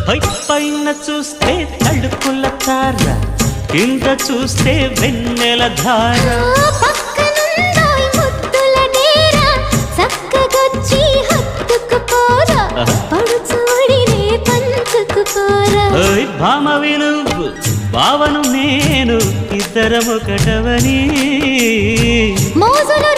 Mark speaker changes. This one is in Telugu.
Speaker 1: పైన చూస్తే తడుకుల తార, కింద చూస్తే వెన్నెల ధార. భామ విలువు భావను నేను ఇద్దరమొకటవని
Speaker 2: మోజులు